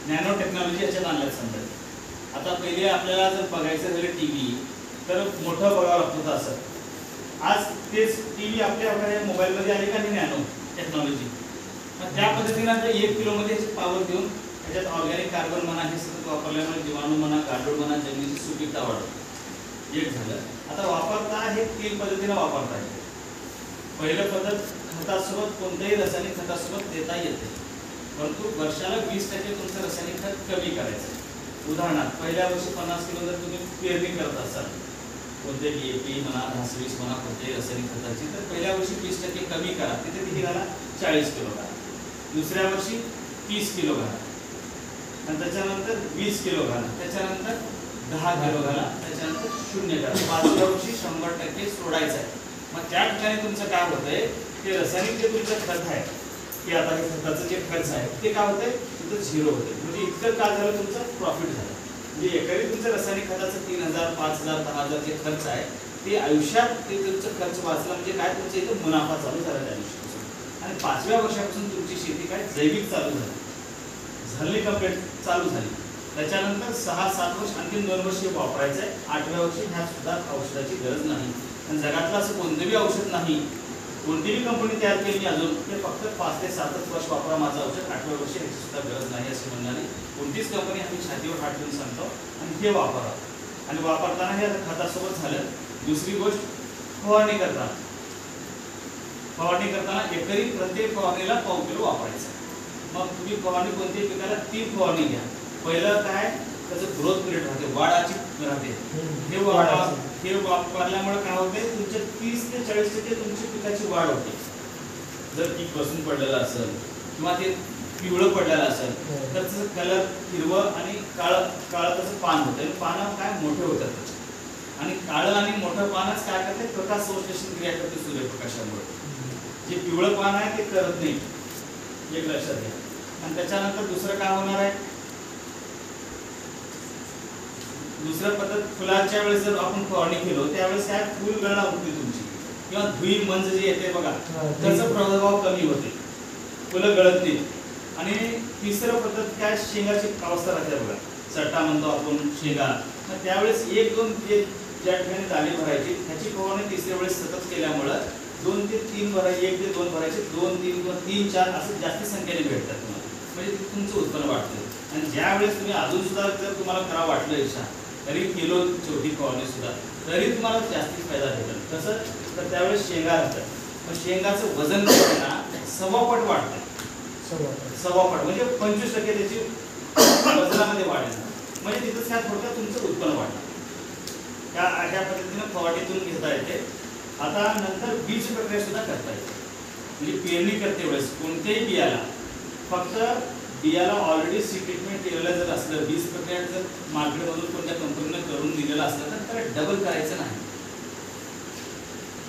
Nano technology याच्यात आणल्यात समजा. आता पहिले आपल्याला जर बघायचं झालं टीव्ही तर मोठं बघावं लागत होतं असं. आज तेच टीव्ही आपल्या मोबाईलमध्ये आले का नाही नॅनो टेक्नॉलॉजी. त्या पद्धतीने आता 1 किलोमध्ये याची पॉवर देऊन त्याच्यात ऑर्गॅनिक कार्बन म्हणा हे सतत वापरल्यामुळे जीवाणू म्हणा गांडूळ म्हणा जमिनीची सुपीकता वाढते. एक झालं. आता वापरता हे 3 पद्धतीने वापरता येते. पहिलं पद्धत खतासोबत कोणत्याही रासायनिक खतासोबत देता येते, परंतु वर्षाला 20% तुमचं रासायनिक खत कमी करायचं. उदाहरणार्थ पहिल्या वर्षी 50 किलो जर तुम्ही पेरणी करत असाल कोणते DAP म्हणा 10-20 म्हणा कोणत्याही रासायनिक खताची, तर पहिल्या वर्षी 20% कमी करा. तिथे किती घाला 40 किलो घाला. दुसऱ्या वर्षी 30 किलो घाला आणि त्याच्यानंतर 20 किलो घाला. त्याच्यानंतर 10 किलो घाला. त्याच्यानंतर 0 घाला. 5व्या वर्षी 100% सोडायचं आहे. मग त्या ठिकाणी तुमचं काय होतंय ते रासायनिक जे तुमचं खत आहे की आता हे खताचं जे खर्च आहे ते काय होतंय तिथं 0 होतंय. म्हणजे इतकं काय झालं तुमचं प्रॉफिट झालं. म्हणजे एकरी तुमचं रासायनिक खताचं 3000 5000 10,000 जे खर्च आहे ते आयुष्यात ते तुमचं खर्च वाचला. म्हणजे काय तुमचं इथं मुनाफा चालू झाला त्या दिवशीपासून. आणि 5व्या वर्षापासून तुमची शेती काय जैविक चालू झाली कंप्लीट चालू झाली. त्याच्यानंतर 6-7 वर्ष आणखी 2 वर्ष वापरायचं आहे. 8व्या वर्षी ह्या सुद्धा औषधाची गरज नाही. आणि जगातलं असं कोणतंही औषध नाही कोणतीही कंपनी तयार केली अजून ते फक्त 5 ते 7 वर्ष वापरा माझं औषध. 8व्या वर्षी ह्याची सुद्धा गरज नाही असे म्हणणारी कोणतीच कंपनी आम्ही छातीवर हात ठेवून सांगतो. आणि हे वापरा. आणि वापरताना हे खतासोबत झालं. दुसरी गोष्ट फवारणी करताना एकरी प्रत्येक फवारणीला 1 किलो वापरायचं. मग तुम्ही फवारणी कोणत्याही पिकाला 3 फवारणी घ्या. पहिलं काय त्याचं ग्रोथ पिरियड राहते वाढाची राहते. हे वापरल्यामुळे काय होते तुमच्या 30 ते 40% तुमची पिकाची वाढ होते. जर पीक बसून पडलेलं असेल किंवा ते पिवळं पडलेलं असेल तर त्याचं कलर हिरवं आणि काळं त्याचं पान होतं. पानं काय मोठे होतात त्याचे. आणि काळं आणि मोठं पानच काय करते प्रकाश संश्लेषण क्रिया करते सूर्यप्रकाशामुळे. जे पिवळं पान आहे ते करत नाही. एक लक्षात घ्या. आणि त्याच्यानंतर दुसरं काय होणार आहे दुसरं पद्धत फुलाच्या वेळेस जर आपण फवारणी केलो त्यावेळेस काय फुल गळणा होती तुमची किंवा धुई मंज जे येते बघा त्याचा प्रभाव कमी होते. फुलं गळत नाही. आणि तिसरं पद्धत काय शेंगाची अवस्था राहते बघा चट्टा म्हणतो आपण शेंगा. मग त्यावेळेस 1-2 जे ज्या ठिकाणी दाणे भरायची त्याची फवारणी तिसऱ्या वेळेस सतत केल्यामुळं 2 ते 3 भरायचे 1 ते 2 भरायचे 2, 3 किंवा 3, 4 असं जास्त संख्येने भेटतात तुम्हाला. म्हणजे तुमचं उत्पन्न वाढतं. आणि ज्या वेळेस तुम्ही अजून सुद्धा जर तुम्हाला करावं वाटलं इच्छा तरी किलो छोटी फवारणी सुद्धा तरी तुम्हाला जास्ती फायदा भेटेल. कसं तर त्यावेळेस शेंगा राहतात. मग शेंगाचं वजन ना 1.25 पट वाढतं. 1.25 पट म्हणजे 25% त्याची वजनामध्ये वाढ येणार. म्हणजे तिथं त्या थोडक्यात तुमचं उत्पन्न वाढणार. त्या अशा पद्धतीनं फवारणीतून घेता येते. आता नंतर बीज प्रक्रिया सुद्धा करता येते. म्हणजे पेरणी करते वेळेस कोणत्याही बियाला फक्त बियाला ऑलरेडी सी ट्रीटमेंट केलेलं जर असलं 20 प्रक्रिया जर मार्केटमधून कोणत्या कंपनीनं करून दिलेलं असलं तर त्याला डबल करायचं नाही.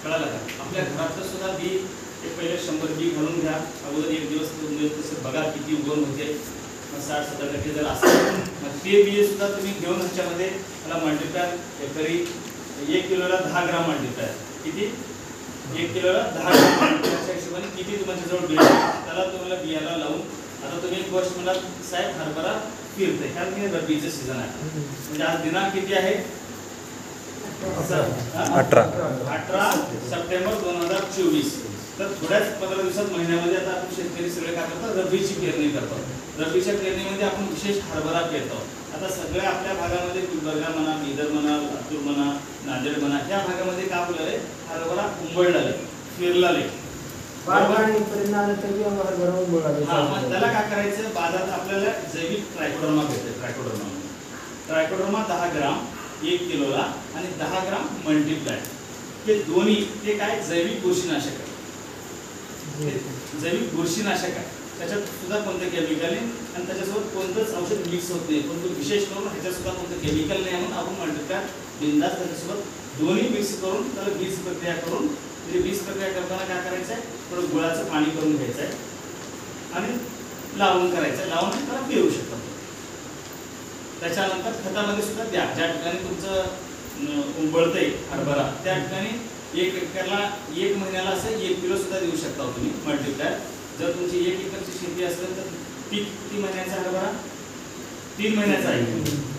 कळालं का. आपल्या घरातलं सुद्धा बी एक पहिले 100 बी घालून घ्या. अगोदर 1 दिवस 2 दिवस तसं बघा किती उगवण होते. 60-70% जर असलं मग ते बी सुद्धा तुम्ही घेऊन ह्याच्यामध्ये त्याला मल्टीप्लायर एकरी 1 किलोला 10 ग्राम मल्टीप्लायर किती 1 किलोला 10 ग्राम मल्टीप्लायरच्या हिशोबाने किती तुमच्याजवळ बी त्याला तुम्हाला बियाला लावून. आता तुम्ही एक गोष्ट म्हणा साहेब हरभरा फिरते कारण रब्बीचं सीझन आहे. म्हणजे आज दिनांक किती आहे 18 सप्टेंबर 2024. तर थोड्याच 15 दिवसात महिन्यामध्ये आता आपण शेतकरी सगळे काय करतात रब्बीची पेरणी करतो. रब्बीच्या पेरणीमध्ये आपण विशेष हरभरा पेरतो. आता सगळ्या आपल्या भागामध्ये गुलबर्गा म्हणा बीदर म्हणा लातूर म्हणा नांदेड म्हणा या भागामध्ये काय होणार आहे हरभरा उंबळला फिरला त्याला काय करायचं बाजारात आपल्याला जैविक ट्रायकोडर्मा भेटते. ट्रायकोडर्मा 10 ग्राम 1 किलोला आणि 10 ग्राम मल्टीप्लाय हे दोन्ही ते काय जैविक बुरशीनाशक आहे. जैविक बुरशीनाशक आहे. त्याच्यात सुद्धा कोणतं केमिकल नाही आणि त्याच्यासोबत कोणतंच औषध मिक्स होत नाही. पण विशेष करून ह्याच्यात सुद्धा कोणतं केमिकल नाही म्हणून आपण मल्टीप्लाय बिंदास त्याच्यासोबत दोन्ही मिक्स करून त्याला बीज प्रक्रिया करून म्हणजे बीज प्रक्रिया करताना काय करायचं आहे थोडं गुळाचं पाणी करून घ्यायचं आहे आणि लावून करायचं आहे. लावून त्याला पिऊ शकतो. त्याच्यानंतर खतामध्ये सुद्धा द्या. ज्या ठिकाणी तुमचं उंबळतंय हरभरा त्या ठिकाणी 1 एकरला 1 महिन्याला असं 1 किलो सुद्धा देऊ शकता तुम्ही मल्टीप्लायर. जर तुमची 1 एकरची शेती असेल तर पीक किती महिन्याचा हरभरा 3 महिन्याचा आहे.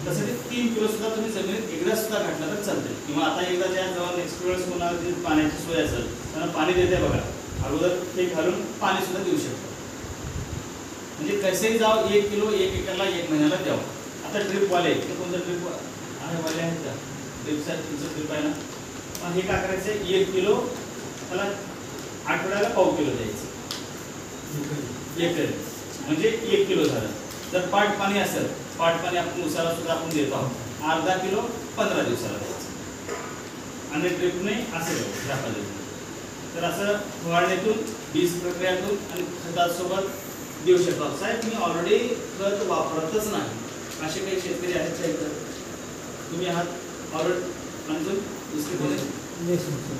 तसं ते 3 किलो सुद्धा तुम्ही जमिनीत एकदा सुद्धा घातला तर चालते. किंवा आता एकदा त्या जेव्हा नेक्स्ट वेळेस कोणाला जी पाण्याची सोय असेल त्यांना पाणी देते बघा, अगोदर ते घालून पाणी सुद्धा देऊ शकतो. म्हणजे कसेही जाव 1 किलो 1 एकरला 1 महिन्याला द्यावं. आता ड्रिपवाले कोणतं ड्रिप वाले आहेत का? ड्रिपसाठी तुमचं ड्रिप आहे ना, मग हे काय करायचं 1 किलो त्याला आठवड्याला पाव किलो द्यायचं. एकरी म्हणजे 1 किलो झालं. जर पाट पाणी असेल, पाट पाणी आपण उसाला सुद्धा आपण देतो आहोत, अर्धा किलो 15 दिवसाला द्यायचं. आणि ड्रिपने असेल या पद्धतीने. तर असं फवारणीतून, बीज प्रक्रियातून आणि खतासोबत देऊ शकतो. साहेब तुम्ही ऑलरेडी खत वापरतच नाही असे काही शेतकरी आहेत का इथं? तुम्ही आहात ऑलरेडी म्हणजे दुसरे कोणी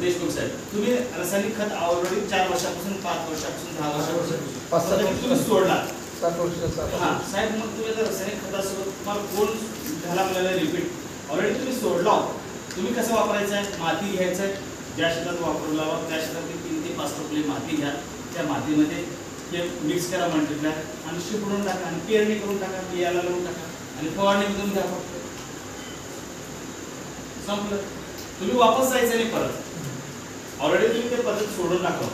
देशमुख साहेब, तुम्ही रासायनिक खत ऑलरेडी 4 वर्षापासून 5 वर्षापासून 10 वर्षापासून तुम्ही सोडला. 7 वर्षाचा. हा साहेब, मग तुम्ही आता रासायनिक खतासोबत तुम्हाला कोण झाला मला रिपीट ऑलरेडी तुम्ही सोडला. तुम्ही कसं वापरायचं आहे? माती घ्यायचं आहे, ज्या शेतात वापरला त्या शेतात 3 ते 5 टोपले माती घ्या. त्या मातीमध्ये ते मिक्स करा मल्टीप्लाय आणि शिपडून टाका आणि पेरणी करून टाका, बियाला लावून टाका आणि फवारणीमधून घ्या. फक्त संपलं. तुम्ही वापस जायचं नाही परत. ऑलरेडी तुम्ही ते पद्धत सोडून टाका.